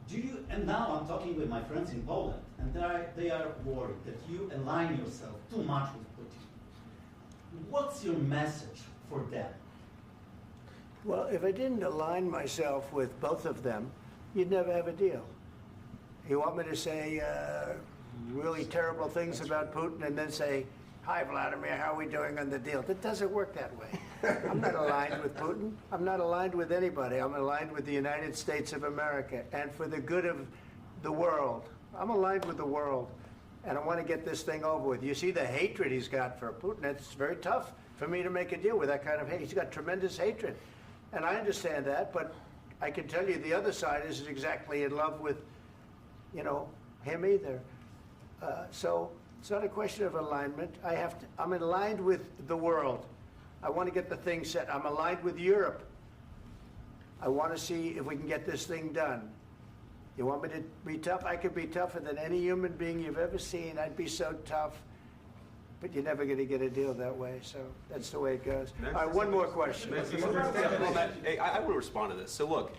Do you, and now I'm talking with my friends in Poland, and they are worried that you align yourself too much with Putin. What's your message for them? Well, if I didn't align myself with both of them, you'd never have a deal. You want me to say really terrible things about Putin and then say, "Hi, Vladimir, how are we doing on the deal?" That doesn't work that way. I'm not aligned with Putin. I'm not aligned with anybody. I'm aligned with the United States of America and for the good of the world. I'm aligned with the world, and I want to get this thing over with. You see the hatred he's got for Putin. It's very tough for me to make a deal with that kind of hate. He's got tremendous hatred, and I understand that, but I can tell you the other side isn't exactly in love with, him either. So it's not a question of alignment. I'm aligned with the world. I want to get the thing set. I'm aligned with Europe. I want to see if we can get this thing done. You want me to be tough? I could be tougher than any human being you've ever seen. I'd be so tough. But you're never going to get a deal that way. So that's the way it goes. All right, one more question. I will respond to this. So look,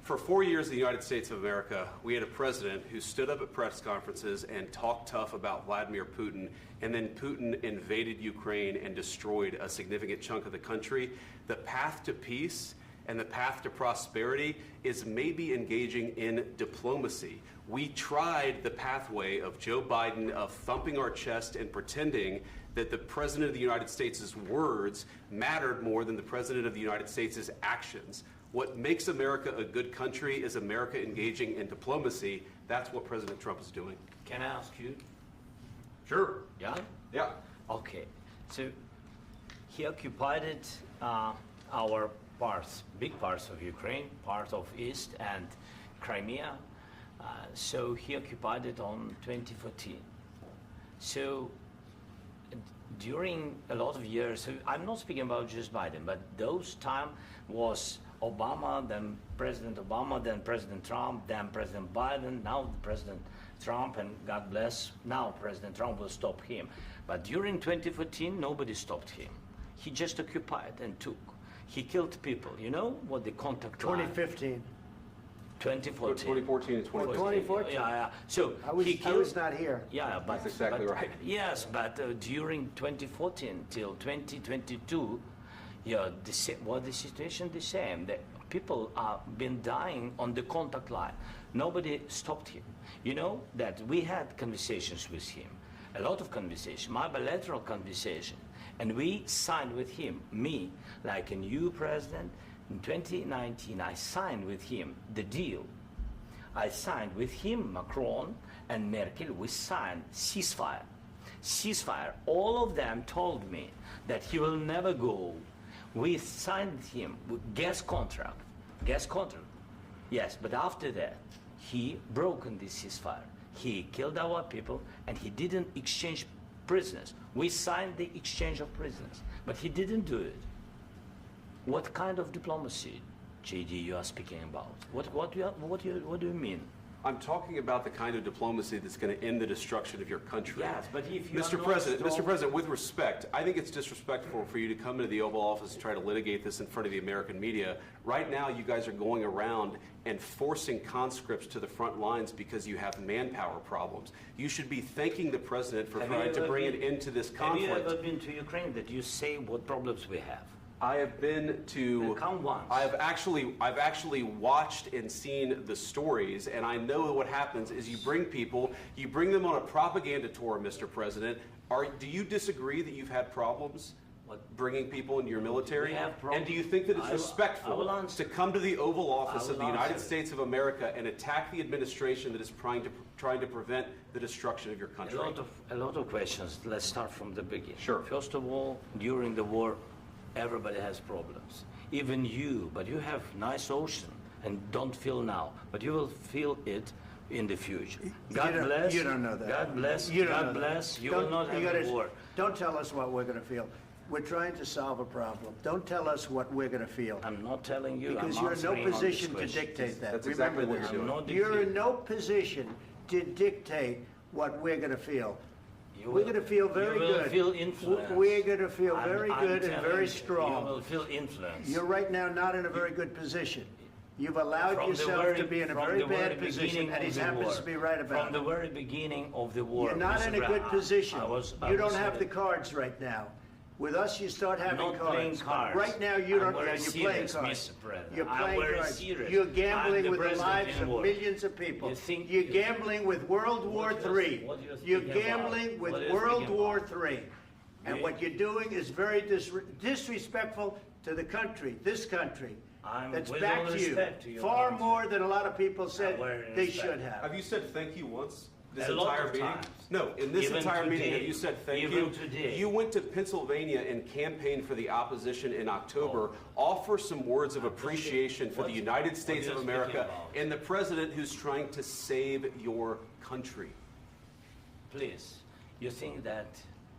for 4 years in the United States of America, we had a president who stood up at press conferences and talked tough about Vladimir Putin, and then Putin invaded Ukraine and destroyed a significant chunk of the country. The path to peace and the path to prosperity is maybe engaging in diplomacy. We tried the pathway of Joe Biden, of thumping our chest and pretending that the President of the United States' words mattered more than the President of the United States' actions. What makes America a good country is America engaging in diplomacy. That's what President Trump is doing. Can I ask you? Sure. Yeah? Yeah. Okay. So he occupied our parts, big parts of Ukraine, part of East and Crimea. So he occupied it on 2014. So during a lot of years, so I'm not speaking about just Biden, but those time was Obama, then President Obama, then President Trump, then President Biden, now President Trump, and God bless, now President Trump will stop him. But during 2014, nobody stopped him. He just occupied and took. He killed people. You know what the contact 2015. 2014. 2014 and 2015. 2014. Yeah. So I was not here. Yeah, but that's exactly right. Yes, but during 2014 till 2022, the situation the same. The people are been dying on the contact line. Nobody stopped him. You know that we had conversations with him, a lot of conversation, my bilateral conversation, and we signed with him, me, like a new president. In 2019, I signed with him the deal. I signed with him, Macron and Merkel, we signed ceasefire. Ceasefire, all of them told me that he will never go. We signed with him with gas contract. Yes, but after that, he broken this ceasefire. He killed our people and he didn't exchange prisoners. We signed the exchange of prisoners, but he didn't do it. What kind of diplomacy, JD, you are speaking about? What do you mean? I'm talking about the kind of diplomacy that's going to end the destruction of your country. Yes, but if you Mr. President, with respect, I think it's disrespectful for you to come into the Oval Office and try to litigate this in front of the American media. Right now, you guys are going around and forcing conscripts to the front lines because you have manpower problems. You should be thanking the President for trying to bring an end to this conflict. Have you ever been to Ukraine that you say what problems we have? I have been to. Come once. I've actually watched and seen the stories, and I know what happens is you bring them on a propaganda tour, Mr. President. Do you disagree that you've had problems bringing people into your military? And do you think that it's respectful to come to the Oval Office of the United States of America and attack the administration that is trying to prevent the destruction of your country? A lot of questions. Let's start from the beginning. Sure. First of all, during the war, everybody has problems, even you, but you have nice ocean and don't feel now, but you will feel it in the future. God bless. You don't know that. God bless. You God bless. You will not have a war. Don't tell us what we're going to feel. We're trying to solve a problem. Don't tell us what we're going to feel. I'm not telling you. Because you're in no position to dictate that. That's exactly what you're doing. You're in no position to dictate what we're going to feel. We're going to feel very good. You will feel influence. We're going to feel very good and very strong. You will feel influence. You're right now not in a very good position. You've allowed yourself to be in a very bad position, and he happens to be right about it. From the very beginning of the war. You're not in a good position. You don't have the cards right now. With us, you start having not cards. Playing cards. Right now, you don't. You're playing cards. You're playing cards. Serious. You're gambling with the lives of millions of people. You're gambling with World War III. You're gambling with World War III. And what you're doing is very disrespectful to the country, this country. That's back to you. Far more than a lot of people said they should have. Have you said thank you once? This a entire lot of meeting? times. No, in this Even entire today, meeting, have you said thank even you? today. You went to Pennsylvania and campaigned for the opposition in October. Offer some words of appreciation for the United States of America and the president who's trying to save your country. Please, you think that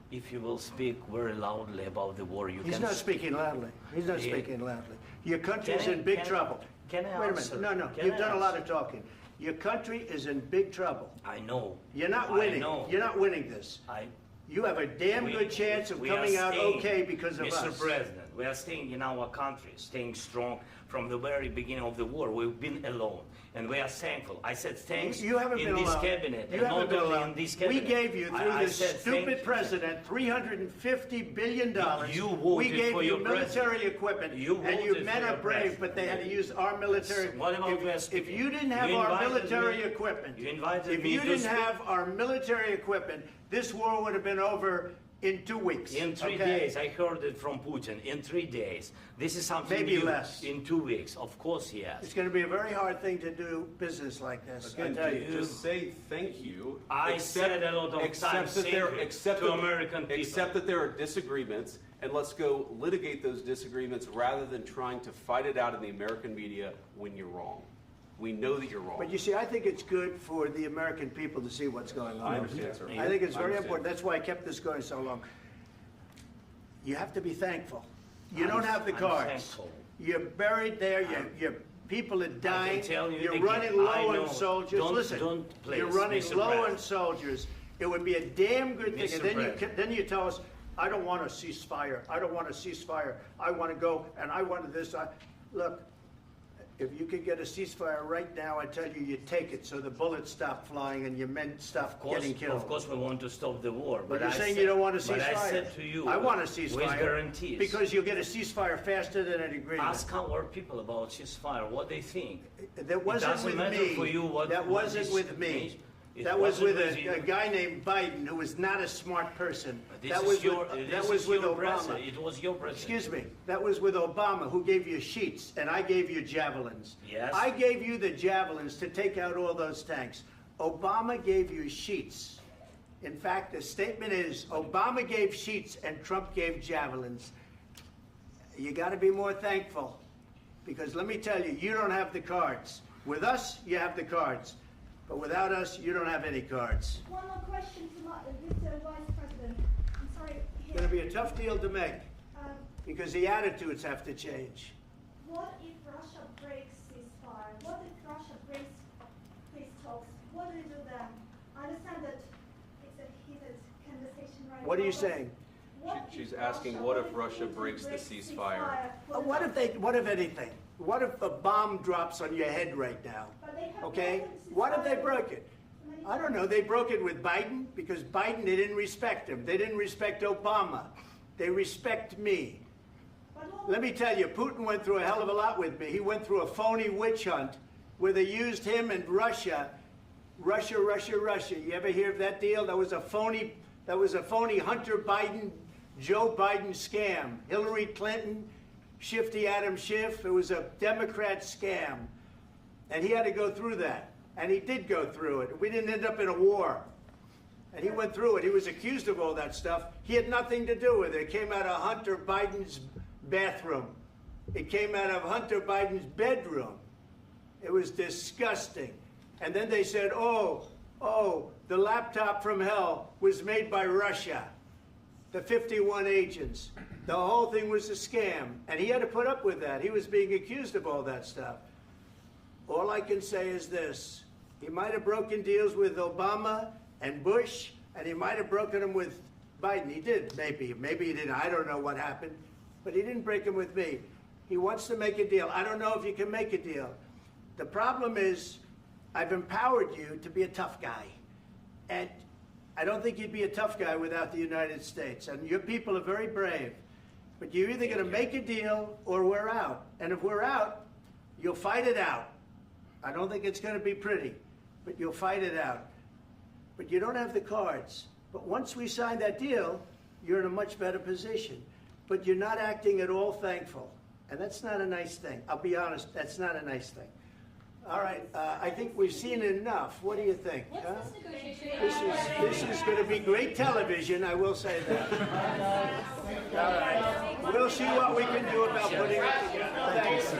if you will speak very loudly about the war, you can... He's not speaking loudly. He's not speaking loudly. Your country's in big trouble. Can I Wait a answer? minute. No. Can You've I done a lot answer? of talking. Your country is in big trouble. I know. You're not I winning. know. You're not winning this. You have a damn good chance of coming out okay because of us. Mr. President, we are staying in our country, staying strong from the very beginning of the war. We've been alone, and we are thankful. I said thanks You haven't in been this alone. cabinet, You and haven't not been only alone. in this cabinet. We gave you, through I this said stupid president, $350 billion. You voted we gave for you your military president. equipment, You and you voted men for are your brave, president. but they had to use our military. What about West? If you didn't have You our invited military me- equipment, you invited if me you to didn't speak. have our military equipment, this war would have been over in 2 weeks. In 3 days, I heard it from Putin. In 3 days, this is something Maybe new. less. In 2 weeks, of course, yes. It's going to be a very hard thing to do business like this. I Again, tell you. just say thank you. I said a lot of times that there, thank you accept to that- American people. Accept that there are disagreements, and let's go litigate those disagreements rather than trying to fight it out in the American media when you're wrong. We know that you're wrong. But you see, I think it's good for the American people to see what's going on. I understand, sir. I think it's I very understand. important. That's why I kept this going so long. You have to be thankful. You I'm- don't have the I'm cards. thankful. You're buried there. Your people are dying. tell you You're again, running I low know. on soldiers. Don't- Listen, don't please, you're running Mr. low on President. soldiers. It would be a damn good thing. Mr. And then President. then you tell us, I don't want a ceasefire. I don't want a ceasefire. I want to go and I want this. Look, if you could get a ceasefire right now, I tell you, you take it so the bullets stop flying and your men stop getting killed. Of course, we want to stop the war. But you're I saying said- you don't want a ceasefire. But I said to you, I want a with ceasefire. guarantees. Because you'll get a ceasefire faster than an agreement. Ask our people about ceasefire, what they think. That wasn't doesn't with matter me. for you what- That what wasn't this with me. means. It That was wasn't with with you. a guy named Biden who was not a smart person. But this That is was your, with, this that was is with your Obama. president. It was your president. Excuse me. That was with Obama, who gave you sheets, and I gave you javelins. Yes. I gave you the javelins to take out all those tanks. Obama gave you sheets. In fact, the statement is Obama gave sheets and Trump gave javelins. You got to be more thankful, because let me tell you, you don't have the cards. With us, you have the cards. But without us, you don't have any cards. One more question to Mr. Vice President. I'm sorry. It's going to be a tough deal to make, Um, because the attitudes have to change. what if Russia breaks ceasefire? What if Russia breaks peace talks? What do you do then? I understand that it's a heated conversation right What now. are you but saying? what She's if asking, what if Russia breaks the ceasefire? What if anything? What if a bomb drops on your head right now? But they have Okay? broken the What if they ceasefire broke it? many I don't times. know. They broke it with Biden because Biden, they didn't respect him. They didn't respect Obama. They respect me. But what Let me tell you, Putin went through a hell of a lot with me. He went through a phony witch hunt where they used him and Russia. Russia. You ever hear of that deal? That was a phony Hunter Biden, Joe Biden scam. Hillary Clinton, Shifty Adam Schiff. It was a Democrat scam. And he had to go through that. And he did go through it. We didn't end up in a war. And he went through it. He was accused of all that stuff. He had nothing to do with it. It came out of Hunter Biden's bathroom. It came out of Hunter Biden's bedroom. It was disgusting. And then they said, oh, the laptop from hell was made by Russia. The 51 agents. The whole thing was a scam. And he had to put up with that. He was being accused of all that stuff. All I can say is this. He might have broken deals with Obama and Bush, and he might have broken them with Biden. He did, maybe. Maybe he didn't. I don't know what happened. But he didn't break them with me. He wants to make a deal. I don't know if you can make a deal. The problem is, I've empowered you to be a tough guy. And I don't think you'd be a tough guy without the United States. And your people are very brave. But you're either going to make a deal or we're out. And if we're out, you'll fight it out. I don't think it's going to be pretty, but you'll fight it out. But you don't have the cards. But once we sign that deal, you're in a much better position. But you're not acting at all thankful. And that's not a nice thing. I'll be honest, that's not a nice thing. All right, I think we've seen enough. What do you think? Huh? This is going to be great television, I will say that. All right, we'll see what we can do about putting it together. Thanks.